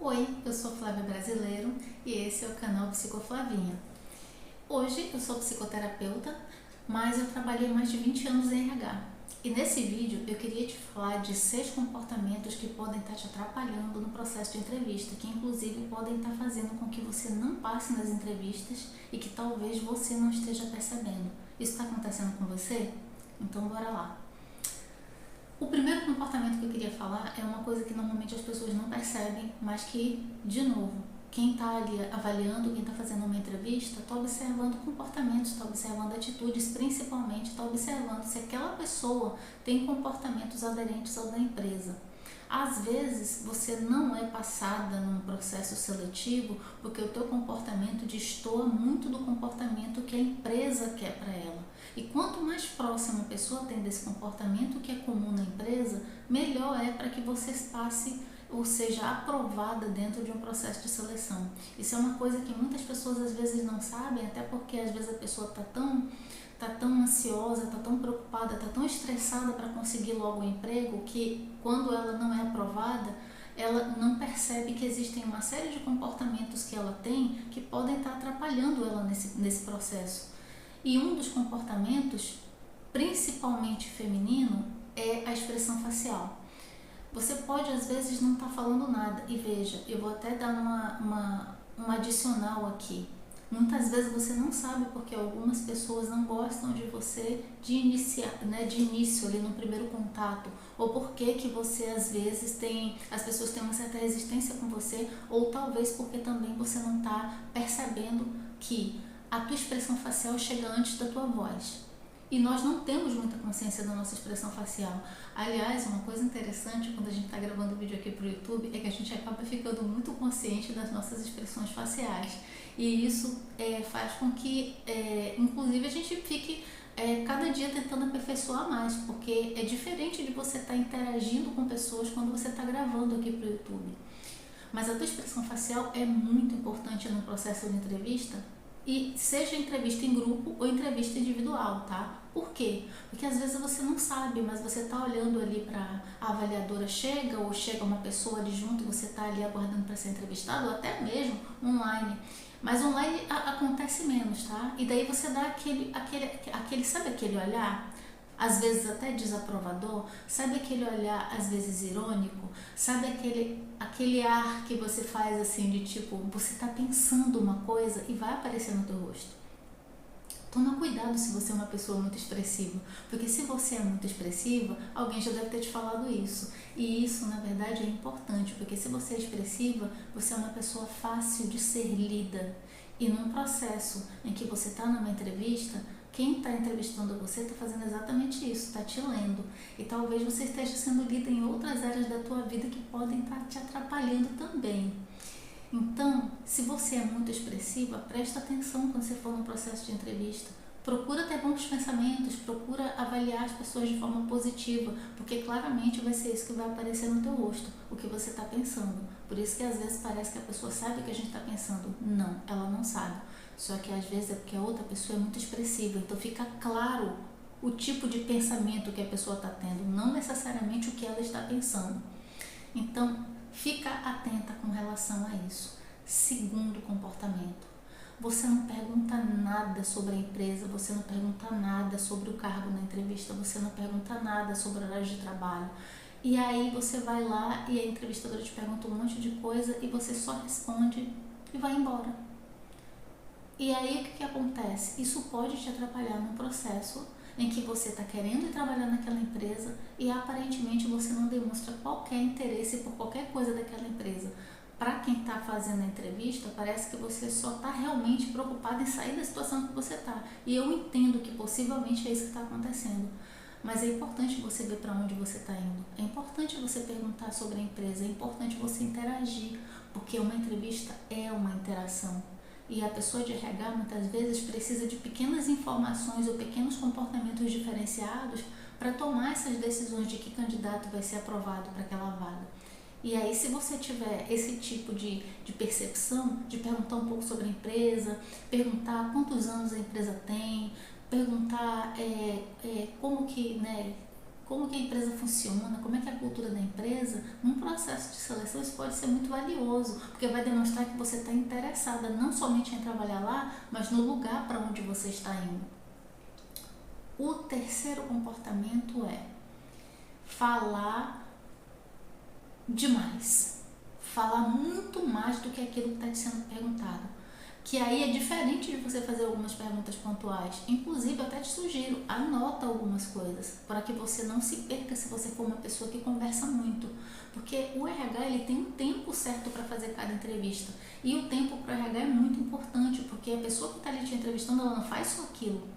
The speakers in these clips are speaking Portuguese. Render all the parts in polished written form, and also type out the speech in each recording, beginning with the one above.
Oi, eu sou Flávia Brasileiro e esse é o canal Psicoflavinha. Hoje eu sou psicoterapeuta, mas eu trabalhei mais de 20 anos em RH. E nesse vídeo eu queria te falar de 6 comportamentos que podem estar te atrapalhando no processo de entrevista, que inclusive podem estar fazendo com que você não passe nas entrevistas e que talvez você não esteja percebendo. Isso está acontecendo com você? Então bora lá. O primeiro comportamento que eu queria falar é uma coisa que normalmente as pessoas não percebem, mas que, de novo, quem está ali avaliando, quem está fazendo uma entrevista, está observando comportamentos, está observando atitudes, principalmente está observando se aquela pessoa tem comportamentos aderentes ao da empresa. Às vezes você não é passada num processo seletivo porque o teu comportamento destoa muito do comportamento que a empresa quer para ela. E quanto mais próxima a pessoa tem desse comportamento que é comum na empresa, melhor é para que você passe ou seja aprovada dentro de um processo de seleção. Isso é uma coisa que muitas pessoas às vezes não sabem, até porque às vezes a pessoa está tão ansiosa, está tão preocupada, está tão estressada para conseguir logo um emprego que quando ela não é aprovada, ela não percebe que existem uma série de comportamentos que ela tem que podem estar atrapalhando ela nesse processo. E um dos comportamentos, principalmente feminino, é a expressão facial. Você pode às vezes não estar falando nada, e veja, eu vou até dar uma adicional aqui. Muitas vezes você não sabe porque algumas pessoas não gostam de você de início ali no primeiro contato, ou porque que você às vezes as pessoas têm uma certa resistência com você, ou talvez porque também você não está percebendo que a tua expressão facial chega antes da tua voz. E nós não temos muita consciência da nossa expressão facial. Aliás, uma coisa interessante quando a gente está gravando o vídeo aqui para o YouTube é que a gente acaba ficando muito consciente das nossas expressões faciais. E isso faz com que, inclusive, a gente fique cada dia tentando aperfeiçoar mais, porque é diferente de você estar interagindo com pessoas quando você está gravando aqui para o YouTube. Mas a tua expressão facial é muito importante no processo de entrevista, e seja entrevista em grupo ou entrevista individual, tá? Por quê? Porque às vezes você não sabe, mas você tá olhando ali para a avaliadora ou chega uma pessoa ali junto, você tá ali aguardando para ser entrevistado, ou até mesmo online. Mas online acontece menos, tá? E daí você dá sabe aquele olhar? Às vezes até desaprovador, sabe aquele olhar às vezes irônico, sabe aquele ar que você faz assim de tipo, você tá pensando uma coisa e vai aparecer no teu rosto. Toma cuidado se você é uma pessoa muito expressiva, porque se você é muito expressiva, alguém já deve ter te falado isso. E isso, na verdade, é importante, porque se você é expressiva, você é uma pessoa fácil de ser lida. E num processo em que você está numa entrevista, quem está entrevistando você está fazendo exatamente isso, está te lendo. E talvez você esteja sendo lida em outras áreas da tua vida que podem estar te atrapalhando também. Então, se você é muito expressiva, presta atenção quando você for no processo de entrevista. Procura ter bons pensamentos, procura avaliar as pessoas de forma positiva, porque claramente vai ser isso que vai aparecer no teu rosto, o que você está pensando. Por isso que às vezes parece que a pessoa sabe o que a gente está pensando. Não, ela não sabe. Só que às vezes é porque a outra pessoa é muito expressiva, então fica claro o tipo de pensamento que a pessoa está tendo, não necessariamente o que ela está pensando. Então, fica atenta com relação a isso. Segundo comportamento, você não pergunta nada sobre a empresa, você não pergunta nada sobre o cargo na entrevista, você não pergunta nada sobre horários de trabalho. E aí você vai lá e a entrevistadora te pergunta um monte de coisa e você só responde e vai embora. E aí o que acontece? Isso pode te atrapalhar no processo em que você está querendo ir trabalhar naquela empresa e aparentemente você não demonstra qualquer interesse por qualquer coisa daquela empresa. Para quem está fazendo a entrevista, parece que você só está realmente preocupado em sair da situação que você está. E eu entendo que possivelmente é isso que está acontecendo. Mas é importante você ver para onde você está indo. É importante você perguntar sobre a empresa, é importante você interagir, porque uma entrevista é uma interação. E a pessoa de RH muitas vezes precisa de pequenas informações ou pequenos comportamentos diferenciados para tomar essas decisões de que candidato vai ser aprovado para aquela vaga. E aí, se você tiver esse tipo de percepção, de perguntar um pouco sobre a empresa, perguntar quantos anos a empresa tem, perguntar como que, como que a empresa funciona, como é que é a cultura da empresa, num processo de seleção isso pode ser muito valioso, porque vai demonstrar que você está interessada não somente em trabalhar lá, mas no lugar para onde você está indo. O terceiro comportamento é falar demais, falar muito mais do que aquilo que está te sendo perguntado. Que aí é diferente de você fazer algumas perguntas pontuais. Inclusive, eu até te sugiro, anota algumas coisas, para que você não se perca se você for uma pessoa que conversa muito. Porque o RH ele tem um tempo certo para fazer cada entrevista. E o tempo para o RH é muito importante, porque a pessoa que está ali te entrevistando, ela não faz só aquilo.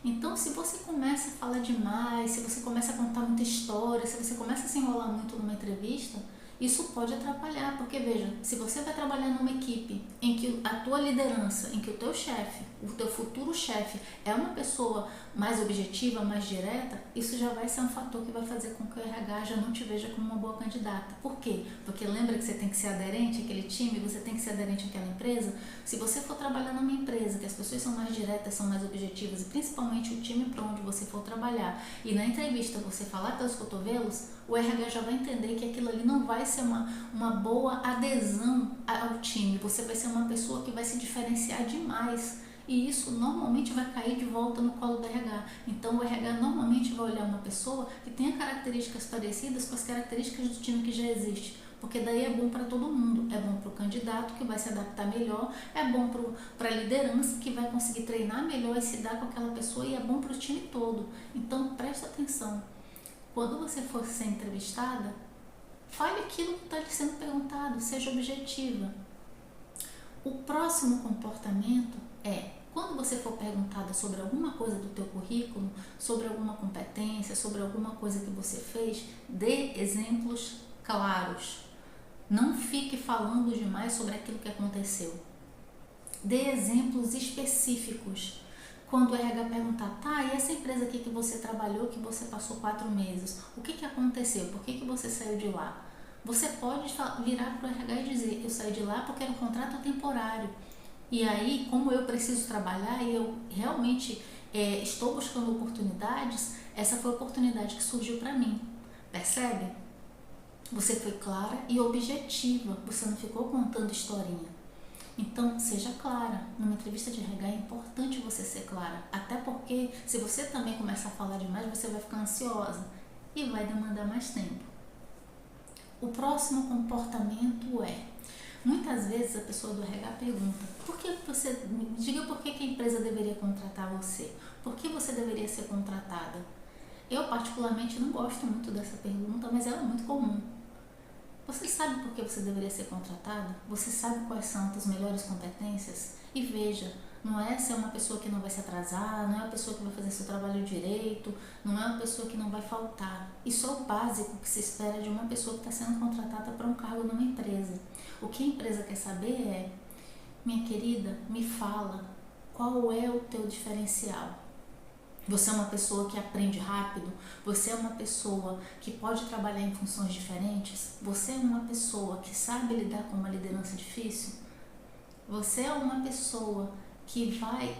Então, se você começa a falar demais, se você começa a contar muita história, se você começa a se enrolar muito numa entrevista, isso pode atrapalhar, porque veja, se você vai trabalhar numa equipe em que a tua liderança, em que o teu chefe, o teu futuro chefe é uma pessoa mais objetiva, mais direta, isso já vai ser um fator que vai fazer com que o RH já não te veja como uma boa candidata. Por quê? Porque lembra que você tem que ser aderente àquele time, você tem que ser aderente àquela empresa. Se você for trabalhar numa empresa que as pessoas são mais diretas, são mais objetivas, e principalmente o time para onde você for trabalhar, e na entrevista você falar pelos cotovelos, o RH já vai entender que aquilo ali não vai ser uma boa adesão ao time. Você vai ser uma pessoa que vai se diferenciar demais. E isso normalmente vai cair de volta no colo do RH. Então o RH normalmente vai olhar uma pessoa que tenha características parecidas com as características do time que já existe. Porque daí é bom para todo mundo. É bom para o candidato, que vai se adaptar melhor. É bom para a liderança, que vai conseguir treinar melhor e se dar com aquela pessoa. E é bom para o time todo. Então preste atenção. Quando você for ser entrevistada, fale aquilo que está lhe sendo perguntado, seja objetiva. O próximo comportamento é, quando você for perguntada sobre alguma coisa do teu currículo, sobre alguma competência, sobre alguma coisa que você fez, dê exemplos claros. Não fique falando demais sobre aquilo que aconteceu. Dê exemplos específicos. Quando o RH perguntar, tá, e essa empresa aqui que você trabalhou, que você passou 4 meses, o que aconteceu? Por que você saiu de lá? Você pode virar para o RH e dizer, eu saí de lá porque era um contrato temporário. E aí, como eu preciso trabalhar e eu realmente estou buscando oportunidades, essa foi a oportunidade que surgiu para mim. Percebe? Você foi clara e objetiva, você não ficou contando historinha. Então, seja clara. Numa entrevista de RH é importante você ser clara. Até porque, se você também começar a falar demais, você vai ficar ansiosa e vai demandar mais tempo. O próximo comportamento é... Muitas vezes a pessoa do RH pergunta, diga por que a empresa deveria contratar você? Por que você deveria ser contratada? Eu particularmente não gosto muito dessa pergunta, mas ela é muito comum. Você sabe por que você deveria ser contratado? Você sabe quais são as melhores competências? E veja, não é ser uma pessoa que não vai se atrasar, não é uma pessoa que vai fazer seu trabalho direito, não é uma pessoa que não vai faltar. Isso é o básico que se espera de uma pessoa que está sendo contratada para um cargo numa empresa. O que a empresa quer saber é, minha querida, me fala, qual é o teu diferencial? Você é uma pessoa que aprende rápido? Você é uma pessoa que pode trabalhar em funções diferentes? Você é uma pessoa que sabe lidar com uma liderança difícil? Você é uma pessoa que vai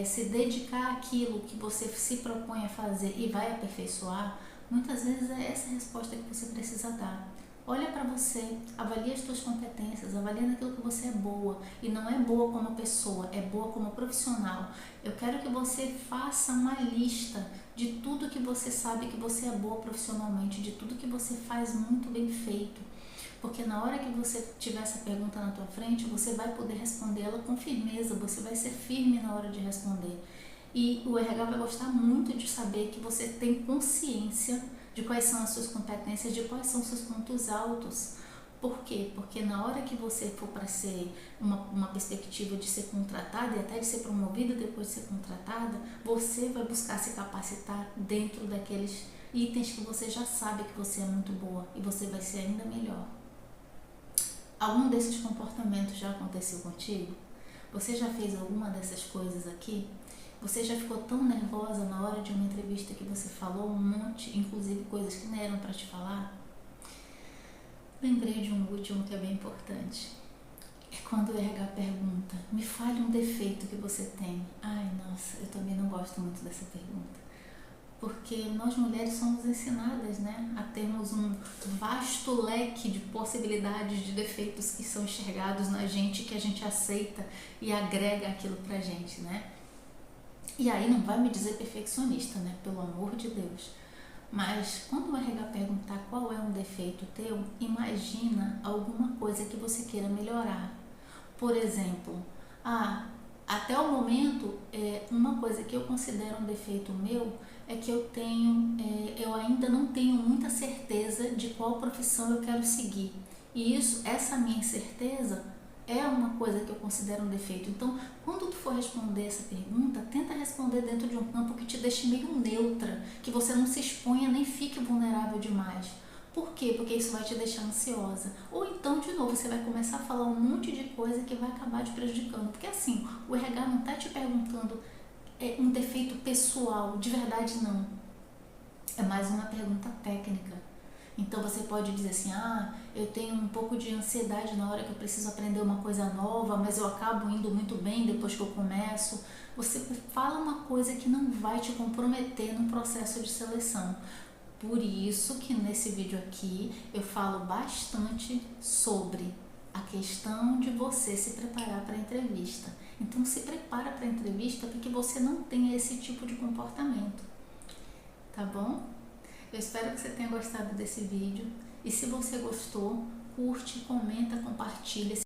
se dedicar àquilo que você se propõe a fazer e vai aperfeiçoar? Muitas vezes é essa a resposta que você precisa dar. Olha para você, avalie as suas competências, avalie naquilo que você é boa. E não é boa como pessoa, é boa como profissional. Eu quero que você faça uma lista de tudo que você sabe que você é boa profissionalmente, de tudo que você faz muito bem feito. Porque na hora que você tiver essa pergunta na tua frente, você vai poder respondê-la com firmeza, você vai ser firme na hora de responder. E o RH vai gostar muito de saber que você tem consciência de quais são as suas competências, de quais são os seus pontos altos. Por quê? Porque na hora que você for para ser uma perspectiva de ser contratada e até de ser promovida depois de ser contratada, você vai buscar se capacitar dentro daqueles itens que você já sabe que você é muito boa e você vai ser ainda melhor. Algum desses comportamentos já aconteceu contigo? Você já fez alguma dessas coisas aqui? Você já ficou tão nervosa na hora de uma entrevista que você falou um monte, inclusive coisas que não eram para te falar? Lembrei de um último que é bem importante. É quando o RH pergunta, me fale um defeito que você tem. Ai, nossa, eu também não gosto muito dessa pergunta. porque nós mulheres somos ensinadas, né, a termos um vasto leque de possibilidades de defeitos que são enxergados na gente, que a gente aceita e agrega aquilo pra gente, né? E aí não vai me dizer perfeccionista, né, pelo amor de Deus. Mas quando o RH perguntar qual é um defeito teu, imagina alguma coisa que você queira melhorar. Por exemplo, até o momento, uma coisa que eu considero um defeito meu é que eu ainda não tenho muita certeza de qual profissão eu quero seguir. E essa minha incerteza é uma coisa que eu considero um defeito. Então, quando tu for responder essa pergunta, tenta responder dentro de um campo que te deixe meio neutra, que você não se exponha nem fique vulnerável demais. Por quê? Porque isso vai te deixar ansiosa. Ou então, de novo, você vai começar a falar um monte de coisa que vai acabar te prejudicando. Porque assim, o RH não está te perguntando um defeito pessoal, de verdade não. É mais uma pergunta técnica. Então você pode dizer assim, eu tenho um pouco de ansiedade na hora que eu preciso aprender uma coisa nova, mas eu acabo indo muito bem depois que eu começo. Você fala uma coisa que não vai te comprometer no processo de seleção. Por isso que nesse vídeo aqui eu falo bastante sobre a questão de você se preparar para a entrevista. Então se prepara para a entrevista para que você não tenha esse tipo de comportamento, tá bom? Eu espero que você tenha gostado desse vídeo e se você gostou, curte, comenta, compartilha.